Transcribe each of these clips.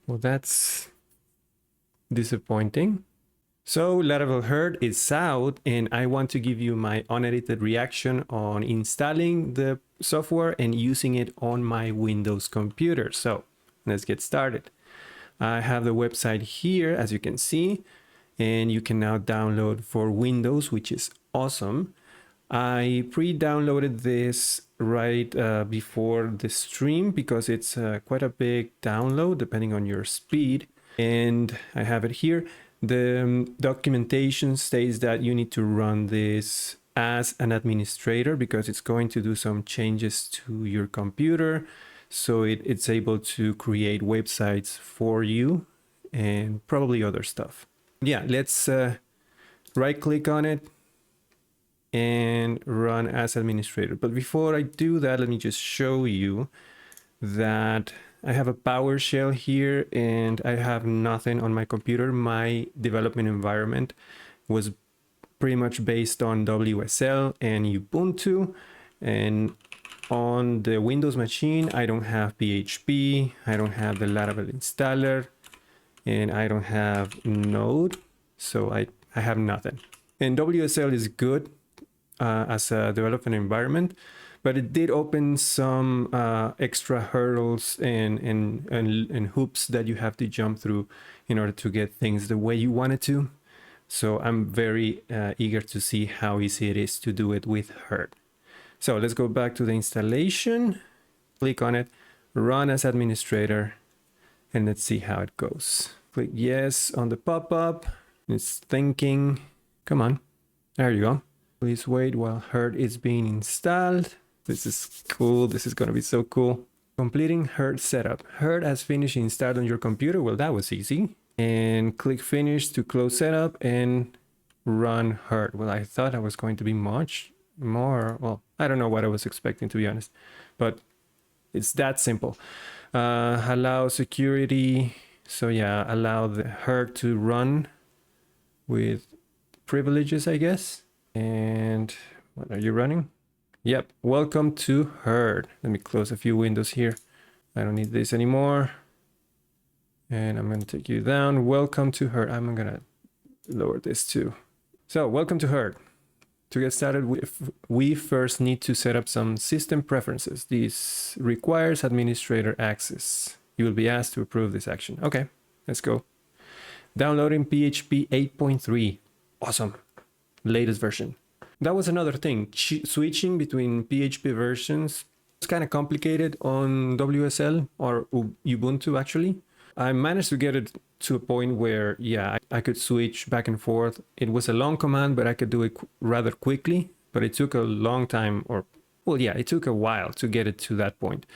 Well, that's disappointing. So Laravel Herd is out, and I want to give you my unedited reaction on installing the software and using it on my Windows computer. So let's get started. I have the website here, as you can see, and you can now download for Windows, which is awesome. I pre-downloaded this right before the stream because it's quite a big download depending on your speed, and I have it here. The documentation states that you need to run this as an administrator because it's going to do some changes to your computer, so it's able to create websites for you and probably other stuff. Yeah, let's right click on it and run as administrator. But before I do that, let me just show you that I have a PowerShell here and I have nothing on my computer. My development environment was pretty much based on WSL and Ubuntu, and on the Windows machine I don't have PHP, I don't have the Laravel installer, and I don't have Node, so I have nothing. And WSL is good as a development environment, but it did open some extra hurdles and hoops that you have to jump through in order to get things the way you want it to. So I'm very eager to see how easy it is to do it with Herd. So let's go back to the installation, click on it, run as administrator, and let's see how it goes. Click yes on the pop-up. It's thinking. Come on. There you go. Please wait while Herd is being installed. This is cool. This is going to be so cool. Completing Herd setup. Herd has finished installed on your computer. Well, that was easy. And click finish to close setup and run Herd. Well, I thought I was going to be much more. Well, I don't know what I was expecting, to be honest, but it's that simple. Allow security. So yeah, allow the Herd to run with privileges, I guess. And what are you running? Yep, welcome to Herd. Let me close a few windows here. I don't need this anymore. And I'm going to take you down. Welcome to Herd. I'm going to lower this too. So welcome to Herd. To get started, we first need to set up some system preferences. This requires administrator access. You will be asked to approve this action. Okay, let's go. Downloading PHP 8.3. Awesome. Latest version. That was another thing. Switching between PHP versions is kind of complicated on WSL or Ubuntu actually. I managed to get it to a point where, yeah, I could switch back and forth. It was a long command, but I could do it rather quickly. But it took a long time, or, well, yeah, it took a while to get it to that point.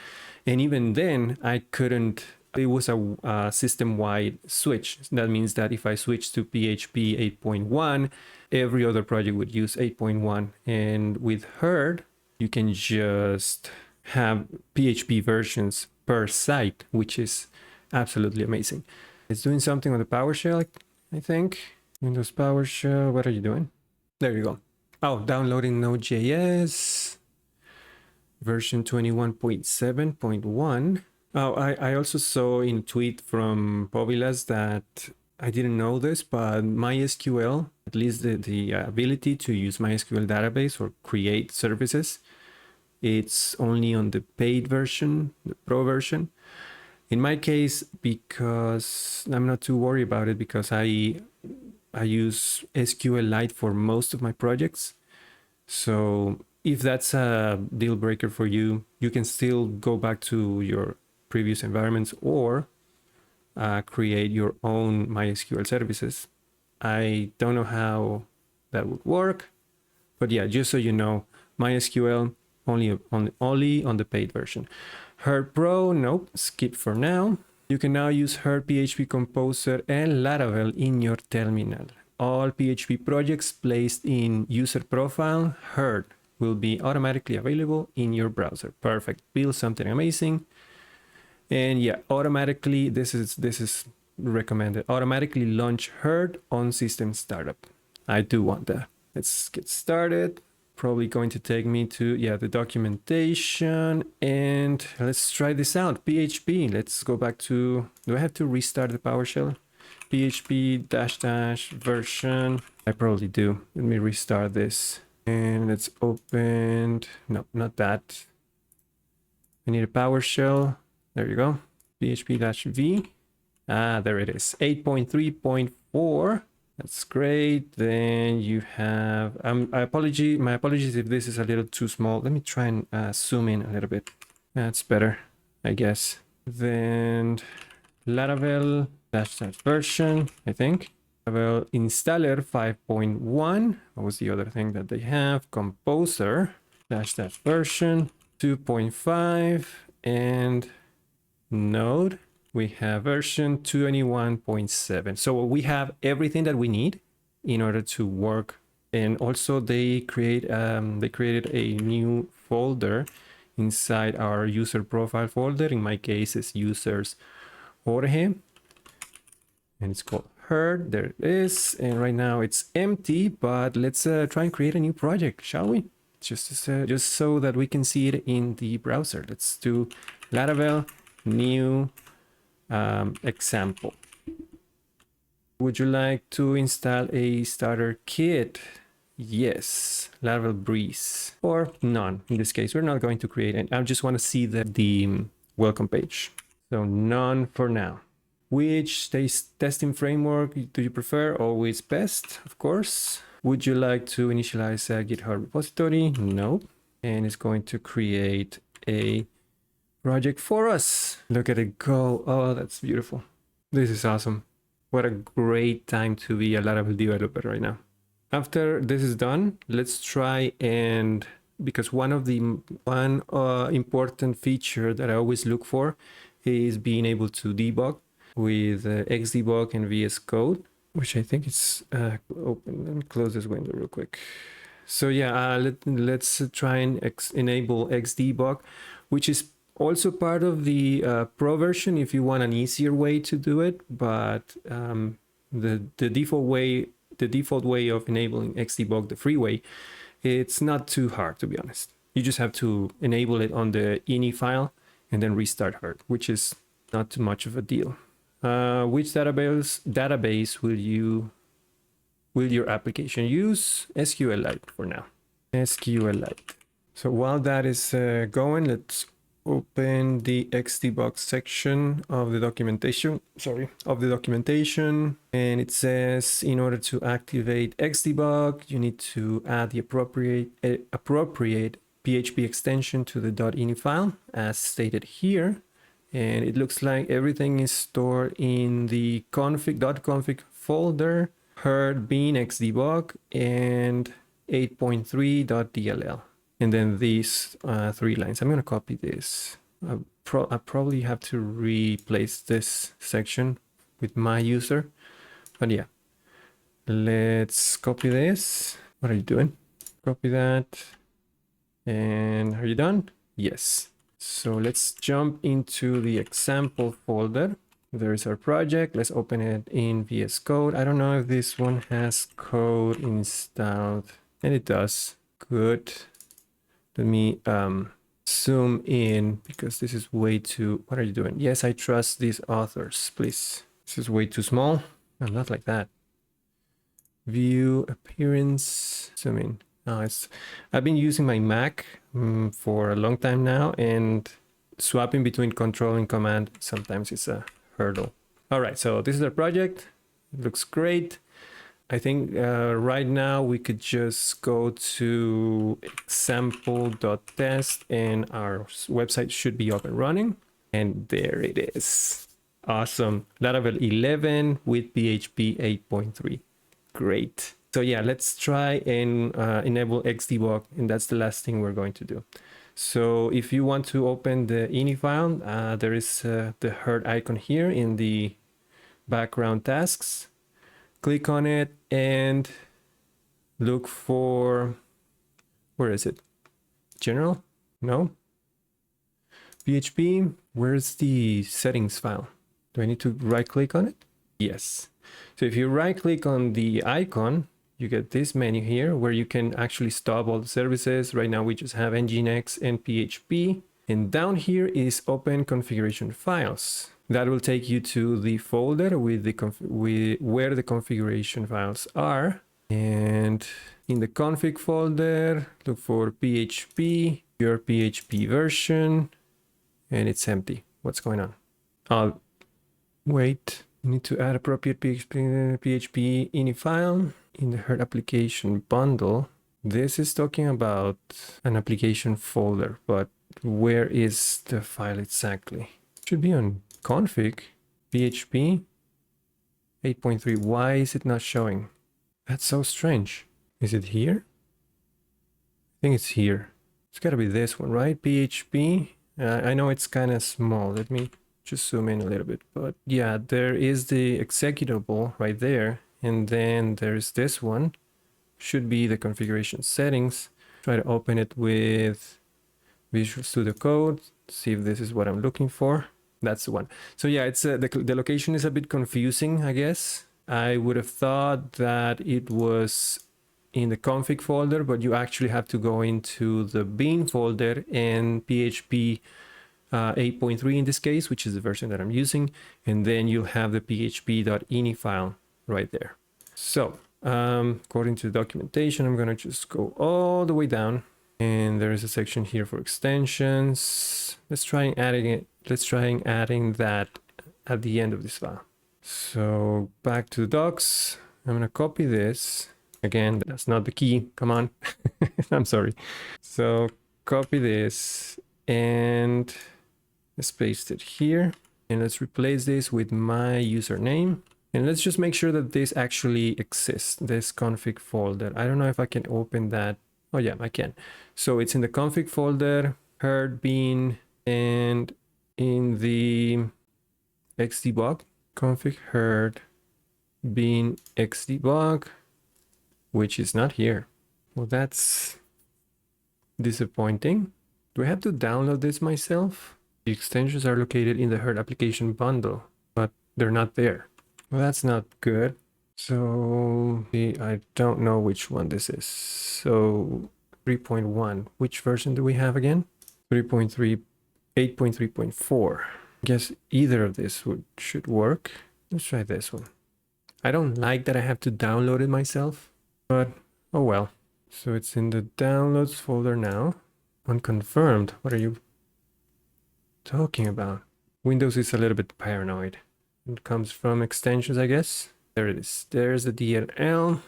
And even then, I couldn't. It was a system-wide switch. That means that if I switch to PHP 8.1, every other project would use 8.1. And with Herd, you can just have PHP versions per site, which is absolutely amazing. It's doing something on the PowerShell, I think. Windows PowerShell, what are you doing? There you go. Oh, downloading Node.js, version 21.7.1. Oh, I also saw in a tweet from Povilas that I didn't know this, but MySQL, at least the ability to use MySQL database or create services, it's only on the paid version, the pro version. In my case, because I'm not too worried about it, because I use SQLite for most of my projects. So if that's a deal breaker for you, you can still go back to your previous environments or create your own MySQL services. I don't know how that would work, but yeah, just so you know, MySQL only on the paid version. Herd Pro, nope, skip for now. You can now use Herd PHP Composer and Laravel in your terminal. All PHP projects placed in user profile Herd will be automatically available in your browser. Perfect. Build something amazing. And yeah, automatically, this is recommended. Automatically launch Herd on system startup. I do want that. Let's get started. probably going to take me to, yeah, the documentation. And let's try this out. PHP. Let's go back to, do I have to restart the PowerShell? PHP -- version. I probably do. Let me restart this. And let's open, no, not that. I need a PowerShell. There you go. PHP-v. Ah, there it is. 8.3.4. That's great. Then you have, my apologies if this is a little too small. Let me try and zoom in a little bit. That's better, I guess. Then Laravel -- version, I think. Laravel installer 5.1. What was the other thing that they have? Composer -- version 2.5. And Node, we have version 21.7. So we have everything that we need in order to work. And also they created a new folder inside our user profile folder. In my case, it's users Jorge, and it's called Herd. There it is. And right now it's empty, but let's try and create a new project, shall we? Just so that we can see it in the browser. Let's do Laravel new example. Would you like to install a starter kit? Yes, Laravel Breeze, or none. In this case, we're not going to create it. I just want to see the welcome page. So none for now. Which testing framework do you prefer? Always best, of course. Would you like to initialize a GitHub repository? No. And it's going to create a project for us. Look at it go. Oh, that's beautiful. This is awesome. What a great time to be a Laravel developer right now. After this is done, let's try and, because one important feature that I always look for is being able to debug with Xdebug and VS Code, which I think is open. Let me close this window real quick. So yeah, let's try and enable Xdebug, which is also part of the Pro version if you want an easier way to do it. But the default way of enabling Xdebug, the free way, it's not too hard, to be honest. You just have to enable it on the ini file and then restart Herd, which is not too much of a deal. Which database will your application use? SQLite for now. SQLite. So while that is going, let's open the Xdebug section of the documentation. And it says, in order to activate Xdebug, you need to add the appropriate PHP extension to the .ini file, as stated here. And it looks like everything is stored in the .config folder, Herd bean Xdebug, and 8.3.dll. And then these 3 lines. I'm going to copy this. I probably have to replace this section with my user. But yeah, let's copy this. What are you doing? Copy that. And are you done? Yes. So let's jump into the example folder. There's our project. Let's open it in VS Code. I don't know if this one has code installed. And it does. Good. Let me zoom in because this is way too... What are you doing? Yes, I trust these authors, please. This is way too small. No, not like that. View, appearance, zoom in. I've been using my Mac for a long time now, and swapping between Control and Command sometimes is a hurdle. All right, so this is our project. It looks great. I think right now we could just go to example.test and our website should be up and running. And there it is. Awesome. Laravel 11 with PHP 8.3. Great. So yeah, let's try and enable Xdebug, and that's the last thing we're going to do. So if you want to open the ini file, there is the Herd icon here in the background tasks. Click on it and look for, where is it? General? No. PHP, where's the settings file? Do I need to right click on it? Yes. So if you right click on the icon, you get this menu here where you can actually stop all the services. Right now we just have Nginx and PHP. And down here is open configuration files. That will take you to the folder with where the configuration files are. And in the config folder, look for PHP, your PHP version, and it's empty. What's going on? Oh, wait, you need to add appropriate PHP ini file in the Herd application bundle. This is talking about an application folder, but where is the file exactly? It should be on config, PHP 8.3. Why is it not showing? That's so strange. Is it here? I think it's here. It's gotta be this one, right? PHP. I know it's kind of small. Let me just zoom in a little bit. But yeah, there is the executable right there. And then there's this one. Should be the configuration settings. Try to open it with Visual Studio Code. See if this is what I'm looking for. That's the one. So yeah, it's the location is a bit confusing, I guess. I would have thought that it was in the config folder, but you actually have to go into the bin folder and PHP 8.3 in this case, which is the version that I'm using. And then you'll have the php.ini file right there. So according to the documentation, I'm going to just go all the way down. And there is a section here for extensions. Let's try adding that at the end of this file. So back to the docs. I'm going to copy this. Again, that's not the key. Come on. I'm sorry. So copy this and let's paste it here. And let's replace this with my username. And let's just make sure that this actually exists, this config folder. I don't know if I can open that. Oh yeah, I can. So it's in the config folder, herd bin, and in the xdebug, config herd bin xdebug, which is not here. Well, that's disappointing. Do I have to download this myself? The extensions are located in the Herd application bundle, but they're not there. Well, that's not good. So I don't know which one this is. So 3.1, which version do we have again? 3.3, 8.3.4. I guess either of this should work. Let's try this one. I don't like that I have to download it myself, but oh well. So it's in the downloads folder now. Unconfirmed. What are you talking about? Windows is a little bit paranoid. It comes from extensions, I guess. There it is. There's the DLL.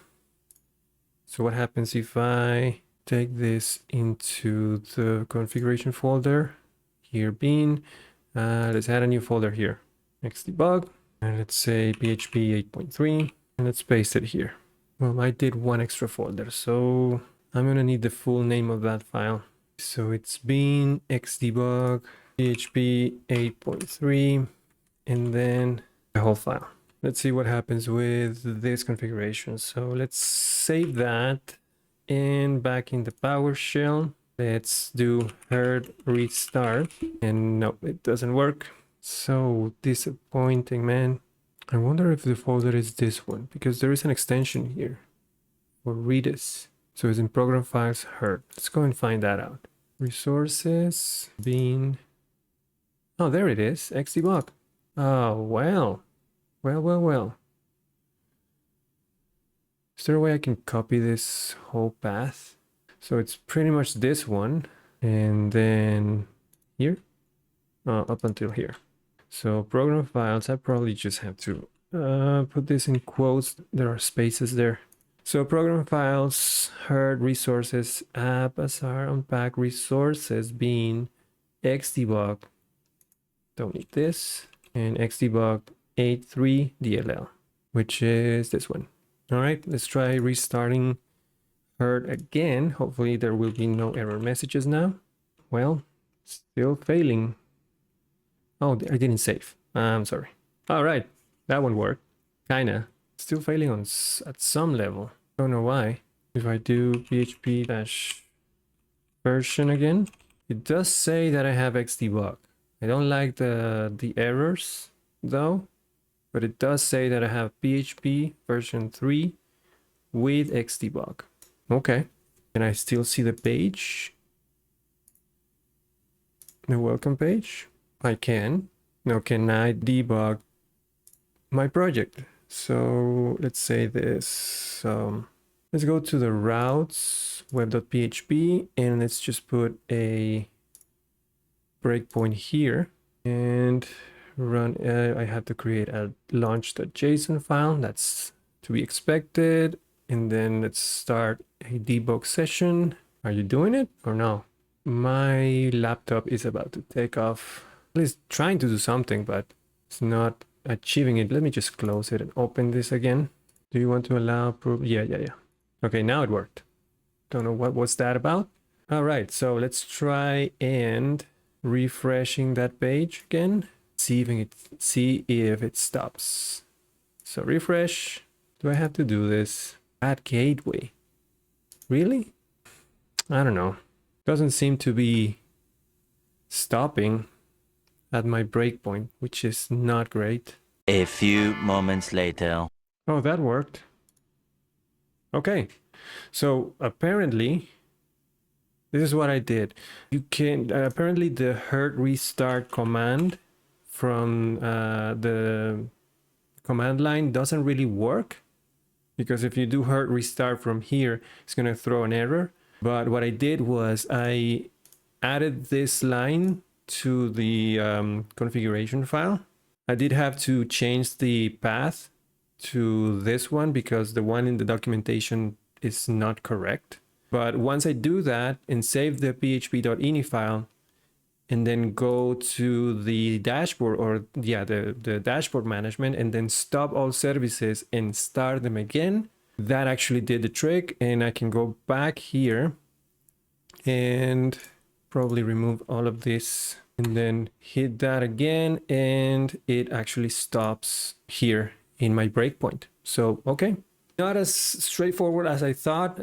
So what happens if I take this into the configuration folder? Here bin. Let's add a new folder here. Xdebug. And let's say PHP 8.3. And let's paste it here. Well, I did one extra folder, so I'm gonna need the full name of that file. So it's bin xdebug PHP 8.3 and then the whole file. Let's see what happens with this configuration. So let's save that and back in the PowerShell, let's do herd restart. And no, it doesn't work. So disappointing, man. I wonder if the folder is this one because there is an extension here for Redis. So it's in program files herd. Let's go and find that out. Resources, bin. Oh, there it is, xdebug. Oh, well. Well. Is there a way I can copy this whole path? So it's pretty much this one. And then here, up until here. So program files, I probably just have to put this in quotes. There are spaces there. So program files, herd resources, app, asr, unpack, resources, bin, xdebug. Don't need this. And xdebug 8.3 DLL, which is this one. All right, let's try restarting herd again. Hopefully there will be no error messages now. Well, still failing. Oh, I didn't save. I'm sorry. All right, that one worked. Kinda. Still failing at some level. Don't know why. If I do php-version again, it does say that I have xdebug. I don't like the errors though, but it does say that I have PHP version 3 with Xdebug. Okay. Can I still see the page? The welcome page? I can. Now, can I debug my project? So let's say this. Let's go to the routes web.php and let's just put a breakpoint here and run. I have to create a launch.json file. That's to be expected. And then let's start a debug session. Are you doing it or no? My laptop is about to take off. It's trying to do something, but it's not achieving it. Let me just close it and open this again. Do you want to allow proof? Yeah. Okay, now it worked. Don't know what was that about. All right, so let's try and refreshing that page again. See if it stops. So refresh. Do I have to do this? Add gateway. Really? I don't know. Doesn't seem to be stopping at my breakpoint, which is not great. A few moments later. Oh, that worked. Okay, so apparently this is what I did. You can apparently the herd restart command from the command line doesn't really work, because if you do herd restart from here, it's going to throw an error. But what I did was I added this line to the configuration file. I did have to change the path to this one because the one in the documentation is not correct. But once I do that and save the php.ini file and then go to the dashboard, or the dashboard management, and then stop all services and start them again, that actually did the trick. And I can go back here and probably remove all of this and then hit that again, and it actually stops here in my breakpoint. So okay, not as straightforward as I thought,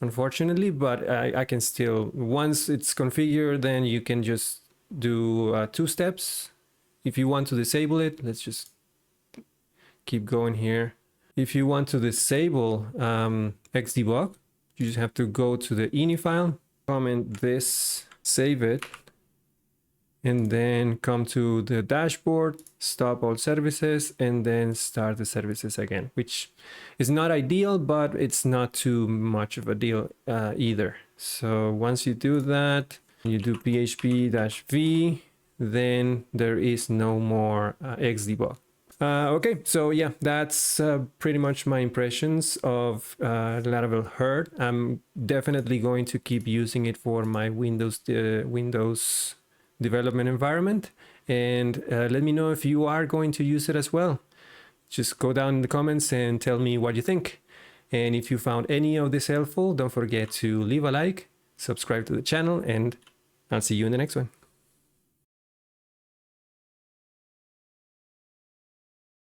unfortunately, but I can still, once it's configured, then you can just do 2 steps. If you want to disable it, let's just keep going here. If you want to disable Xdebug, you just have to go to the ini file, comment this, save it, and then come to the dashboard, stop all services, and then start the services again, which is not ideal, but it's not too much of a deal either. So once you do that, you do php-v, then there is no more Xdebug. Okay, so yeah, that's pretty much my impressions of Laravel Herd. I'm definitely going to keep using it for my Windows development environment, and let me know if you are going to use it as well. Just go down in the comments and tell me what you think. And if you found any of this helpful, don't forget to leave a like, subscribe to the channel, and I'll see you in the next one.